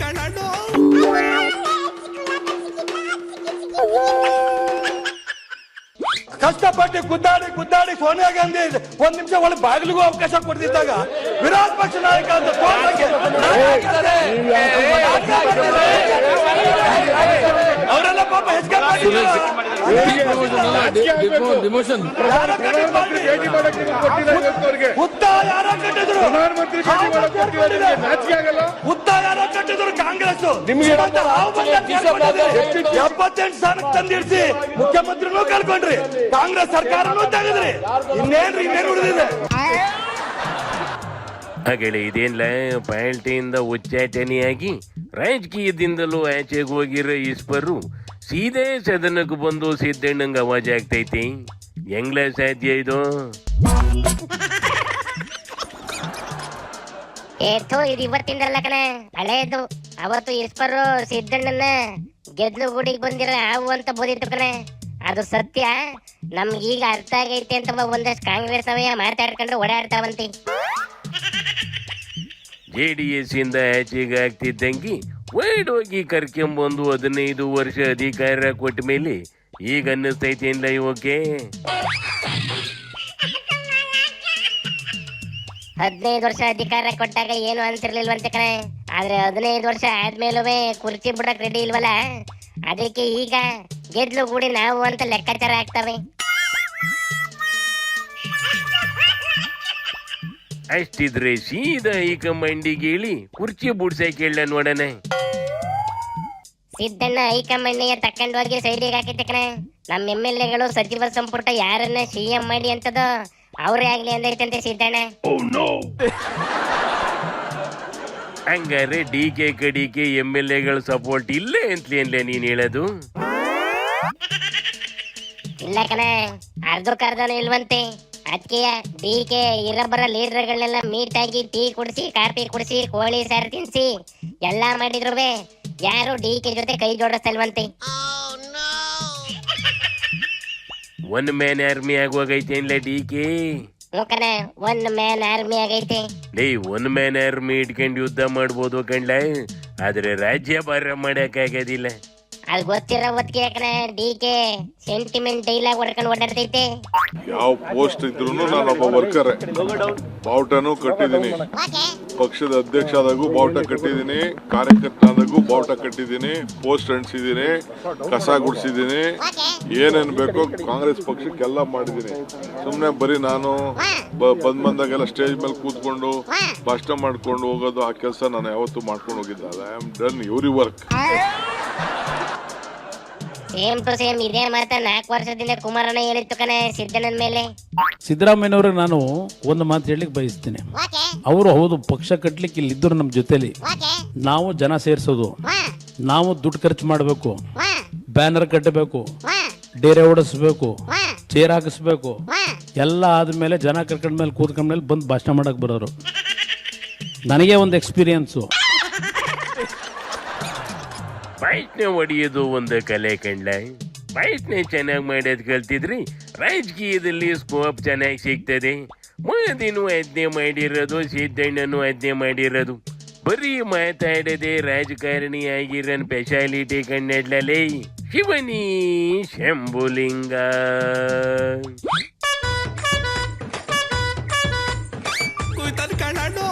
ಕಣ್ಣು ಕಷ್ಟಪಟ್ಟು ಗುದ್ದಾಡಿ ಸೋನಿಯಾ ಗಾಂಧಿ ಒಂದ್ ನಿಮಿಷ ಒಳಗೆ ಬಾಗಿಲಿಗೂ ಅವಕಾಶ ಕೊಡ್ತಿದ್ದಾಗ ವಿರೋಧ ಪಕ್ಷ ನಾಯಕ ಅಂತ ಅವರೆಲ್ಲ ಪಾಪ ಹುತ್ತ ಯಾರ ಕಟ್ಟಿದ್ರು ಹುತ್ತ ಯಾರ ಕಟ್ಟಿದ್ರು ಕಾಂಗ್ರೆಸ್ 78 ಸ್ಥಾನಕ್ಕೆ ತಂದಿರಿಸಿ ಮುಖ್ಯಮಂತ್ರಿನೂ ಕಳ್ಕೊಂಡ್ರಿ, ಕಾಂಗ್ರೆಸ್ ಸರ್ಕಾರನೂ ತೆಗೆದ್ರಿ, ಇನ್ನೇನು ಉಳಿದಿದೆ? ಹಾಗೆ ಇದೇನ್ಲ ಪಾಲ್ಟಿಯಿಂದ ಉಚ್ಚಾಟನೆಯಾಗಿ ರಾಜಕೀಯದಿಂದಲೂ ಆಚೆಗೆ ಹೋಗಿರೋ ಈಶ್ವರು ಸೀದೇ ಸದನಕ್ಕೆ ಬಂದು ಸಿದ್ದಣ್ಣಂಗೆ ಅವಾಜ್ ಆಗ್ತೈತಿ. ಹೆಂಗ್ಲ ಸಾಧ್ಯ ಇದು? ಇದು ಇವತ್ತಿಂದಲ್ಲ ಕಣ, ಹಳೇದು. ಅವತ್ತು ಈಶ್ವರು ಸಿದ್ದಣ್ಣನ ಗೆದ್ಲು ಗುಡಿಗೆ ಬಂದಿರ ಹಾವು ಅಂತ ಬೋದಿತ್ತು ಕಣ. ಅದು ಸತ್ಯ. ನಮ್ಗೀಗ ಅರ್ಥ ಆಗೈತೆ ಅಂತ ಒಂದಷ್ಟು ಕಾಂಗ್ರೆಸ್ ಅವಯ ಮಾತಾಡ್ಕೊಂಡ್ರೆ ಓಡಾಡ್ತಾವಂತಿ. JDS ಇಂದ ಆಚೆಗೆ ಆಗ್ತಿದ್ದಂಗೆ ಹೋಗಿ ಕರ್ಕೊಂಬಂದು 15 ವರ್ಷ ಅಧಿಕಾರ ಕೊಟ್ಟ ಮೇಲೆ ಈಗ ಅನ್ನಿಸ್ತೈತಿ ಇಲ್ಲ ಇವಕ್ಕೆ. 15 ವರ್ಷ ಅಧಿಕಾರ ಕೊಟ್ಟಾಗ ಏನು ಅಂತಿರ್ಲಿಲ್ವಂತೆ ಕಣೆ. ಆದ್ರೆ 15 ವರ್ಷ ಆದ್ಮೇಲೂ ಕುರ್ಚಿ ಬಿಡಕ್ ರೆಡಿ ಇಲ್ವಲ್ಲ, ಅದಕ್ಕೆ ಈಗ ಗೆದ್ಲು ಕೂಡಿ ನಾವು ಅಂತ ಲೆಕ್ಕಾಚಾರ ಆಗ್ತವೆ. ಅಷ್ಟಿದ್ರೆ ಸೀದಾ ಹೈಕಮಾಂಡಿಗೆ ಹೇಳಿ ಕುರ್ಚಿ ಬುಡ್ಸಕ್ಕೆ ಹೇಳ ನೋಡಣ. ಸಿದ್ದಣ್ಣ ಹೈಕಮಾಂಡಿಗೆ ತಕೊಂಡು ಹೋಗಿ ಸೈಡಿಗೆ ಹಾಕಿದ್ದೆ ಕಣೆ. ನಮ್ಮ MLAಗಳು ಸಚಿವ ಸಂಪುಟ ಯಾರನ್ನ CM ಮಾಡಿ ಅಂತದೋ ಅವರೇ ಆಗ್ಲಿ ಅಂದೈತಂತೆ ಸಿದ್ದಣ್ಣ. ಹಂಗಾರೆ DK ಕಡಿಕೆ MLAಗಳ ಸಪೋರ್ಟ್ ಇಲ್ಲೇ ಅಂತಲೇ ನೀನ್ ಹೇಳೋದು? ಇಲ್ಲ ಕಣೆ, ಅರ್ಧಕ್ಕರ್ಧನೂ ಇಲ್ವಂತೆ. ಅದಕ್ಕೆ DK ಇರಬ್ಬರ ಲೀಡರ್ಗಳನ್ನೆಲ್ಲ ಮೀಟ್ ಆಗಿ ಟೀ ಕುಡಿಸಿ, ಕಾಫಿ ಕುಡಿಸಿ, ಕೋಳಿ ಸಾರು ತಿನ್ಸಿ ಎಲ್ಲಾ ಮಾಡಿದ್ರು ಯಾರು DK ಜೊತೆ ಕೈ ಜೋಡಿಸ್ತಲ್ವಂತೆ. ಒನ್ ಮ್ಯಾನ್ ಆರ್ಮಿ ಆಗೋಗೈತೆ ಇಲ್ಲ DK? ಕಣೆ, 1 ಮ್ಯಾನ್ ಆರ್ಮಿ ಆಗೈತೆ. ಒನ್ ಮ್ಯಾನ್ ಆರ್ಮಿ ಇಟ್ಕೊಂಡು ಯುದ್ಧ ಮಾಡ್ಬೋದು ಕಂಡ್ಲ, ಆದ್ರೆ ರಾಜ್ಯ ಭಾರ ಮಾಡಕ್ ಆಗೋದಿಲ್ಲ. ಅದು ಗೊತ್ತಿರೋ ಹೊತ್ತಿಗೆ ಕಣೆ DK ಸೆಂಟಿಮೆಂಟ್ ಡೈಲಾಗ್ ಹೊಡ್ಕೊಂಡು ಓಡಾಡ್ತೈತೆ. ಯಾವ ಪೋಸ್ಟ್ ಇದ್ರು ನಾನೊಬ್ಬ ವರ್ಕರ್, ಬಾವುಟನೂ ಕಟ್ಟಿದೀನಿ. ಪಕ್ಷದ ಅಧ್ಯಕ್ಷ ಆದಾಗೂ ಬಾವುಟ ಕಟ್ಟಿದೀನಿ, ಕಾರ್ಯಕರ್ತ ಆದಾಗೂ ಬಾವುಟ ಕಟ್ಟಿದೀನಿ, ಪೋಸ್ಟ್ ಅಂಟಿಸಿದೀನಿ, ಕಸ ಗುಡಿಸಿದೀನಿ, ಏನೇನ್ ಬೇಕೋ ಕಾಂಗ್ರೆಸ್ ಪಕ್ಷಕ್ಕೆಲ್ಲ ಮಾಡಿದೀನಿ. ಸುಮ್ನೆ ಬರೀ ನಾನು ಬಂದಾಗೆಲ್ಲ ಸ್ಟೇಜ್ ಮೇಲೆ ಕೂತ್ಕೊಂಡು ಭಾಷಣ ಮಾಡ್ಕೊಂಡು ಹೋಗೋದು ಆ ಕೆಲಸ ನಾನು ಯಾವತ್ತೂ ಮಾಡ್ಕೊಂಡು ಹೋಗಿದ್ದ. I am done your work. Same to same ಇದೇ ಮಾತ 4 ವರ್ಷದಿಂದ ಕುಮಾರಣ್ಣ ಹೇಳಿತ್ತು ಕಣೆ ಸಿದ್ದಣ್ಣನ ಮೇಲೆ. ಸಿದ್ದರಾಮಯ್ಯನವ್ರೆ, ನಾನು ಒಂದು ಮಾತು ಹೇಳಲಿಕ್ಕೆ ಬಯಸ್ತೀನಿ. ಅವರು ಹೌದು ಪಕ್ಷ ಕಟ್ಲಿಕ್ಕೆ ಇಲ್ಲಿದ್ದರು ನಮ್ಮ ಜೊತೆಲಿ. ನಾವು ಜನ ಸೇರಿಸೋದು, ನಾವು ದುಡ್ಡು ಖರ್ಚು ಮಾಡಬೇಕು, ಬ್ಯಾನರ್ ಕಟ್ಟಬೇಕು, ಡೇರೆ ಓಡಿಸ್ಬೇಕು, ಚೇರ್ ಹಾಕಿಸ್ಬೇಕು, ಎಲ್ಲ ಆದ್ಮೇಲೆ ಜನ ಕರ್ಕೊಂಡ ಮೇಲೆ ಕೂತ್ಕೊಂಡ ಮೇಲೆ ಬಂದು ಭಾಷಣ ಮಾಡಕ್ ಬರೋರು. ನನಗೆ ಒಂದು ಎಕ್ಸ್ಪೀರಿಯನ್ಸು. ಬೈಟ್ನೆ ಹೊಡಿಯೋದು ಒಂದು ಕಲೆ ಕಂಡ್ಲ. ಬೈಟ್ನೆ ಚೆನ್ನಾಗಿ ಮಾಡೋದು ಕಲ್ತಿದ್ರಿ ರಾಜಕೀಯದಲ್ಲಿ ಸ್ಕೋಪ್ ಚೆನ್ನಾಗಿ ಸಿಗ್ತದೆ. ಮೋದಿನೂ ಅದನ್ನೇ ಮಾಡಿರೋದು, ಸಿದ್ದಣ್ಣನೂ ಅದನ್ನೇ ಮಾಡಿರೋದು. ಬರೀ ಮಾತಾಡದೆ ರಾಜಕಾರಣಿ ಆಗಿರೋ ಸ್ಪೆಷಾಲಿಟಿ ಕಣ್ಣೆಡ್ಲೇ ಶಿವನಿ ಶಂಭುಲಿಂಗ. ಕಣ್ಣು